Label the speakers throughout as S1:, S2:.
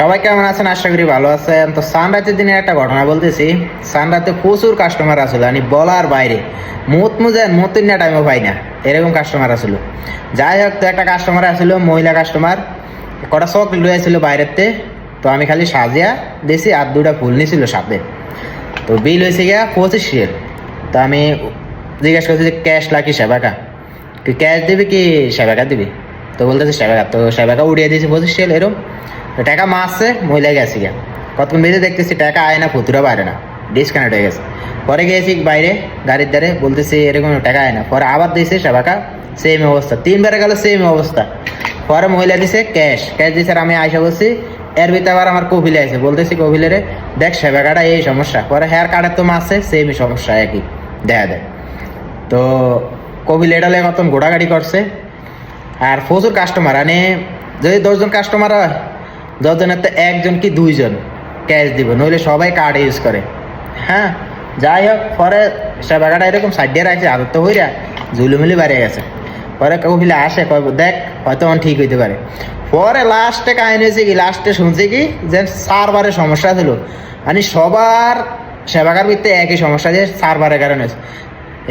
S1: সবাই কেমন আছেন? আশা করি ভালো আছেন। তো সানরাইজের দিনের একটা ঘটনা বলতেছি। সানরাইজে প্রচুর কাস্টমার আসলো, মানে বলার বাইরে। মতন না টাইমও পাই না, এরকম কাস্টমার আসলো। যাই হোক, তো একটা কাস্টমার আসলো, মহিলা কাস্টমার, কটা চকলেট লয়ে আসছিল বাইরেতে। তো আমি খালি সাজিয়া দিয়েছি, আর দুটা ফুল নিয়েছিল সাথে। তো বিল হয়েছে গিয়া 25 তো আমি জিজ্ঞেস করছি যে ক্যাশ লাকি সেবাকা, তুই ক্যাশ দিবি কি সেবাকা দিবি? তো বলতেছে সেবাকা। তো সেবাকা উড়িয়ে দিয়েছি 25 এরম। তো টাকা মারছে, মহিলা গেছি গিয়া। কতক্ষণ বেঁধে দেখতেছি টাকা আয় না, ফুতুরা বাইরে না, ডিসকানেক্ট হয়ে গেছে। পরে গিয়েছি বাইরে গাড়ির ধারে, বলতেছি এরকম টাকা আয় না। পরে আবার দিয়েছে সেবাকা, সেম অবস্থা, 3 বারে গেল সেম অবস্থা। পরে মহিলা দিছে ক্যাশ দিছে, আর আমি আয়সা বলছি। এর ভিতরে আবার আমার কপিলে আছে, বলতেছি কপিলেরে দেখ সেবাকাটা এই সমস্যা। পরে হেয়ার কার্ডের তো মারছে, সেমই সমস্যা একই দেখা দেয়। তো কপিল এটা লেগে মতন ঘোড়াগাড়ি করছে। আর প্রচুর কাস্টমার, মানে যদি 10 জন কাস্টমার হয়, 10 জনের তো 1 জন কি 2 জন ক্যাশ দিব, নইলে সবাই কার্ড ইউজ করে। হ্যাঁ, যাই হোক, পরে সেবাকাটা এরকম সাইড দিয়ে রাখছে, আদর তো হইরা ঝুলুমিলি বাড়ে গেছে। পরে কপিলে আসে, কয় দেখ হয়তো অন ঠিক হইতে পারে। পরে লাস্টে কাহিনী হয়েছে কি, লাস্টে শুনছি কি যে সার্ভারের সমস্যা ছিল। মানে সবার সেবাকার ভিত্তিতে একই সমস্যা, যে সার্ভারের কারণে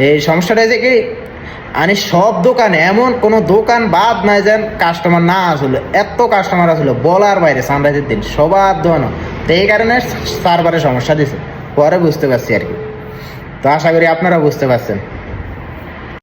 S1: এই সমস্যাটা হয়েছে কি, মানে সব দোকানে, এমন কোনো দোকান বাদ নাই যেন কাস্টমার না আসলো। এত কাস্টমার আসলো বলার বাইরে সানরাইজের দিন, সবার দোকানে। তো এই কারণে সার্ভারের সমস্যা দিছে, পরে বুঝতে পারছি আর কি। তো আশা করি আপনারা বুঝতে পারছেন।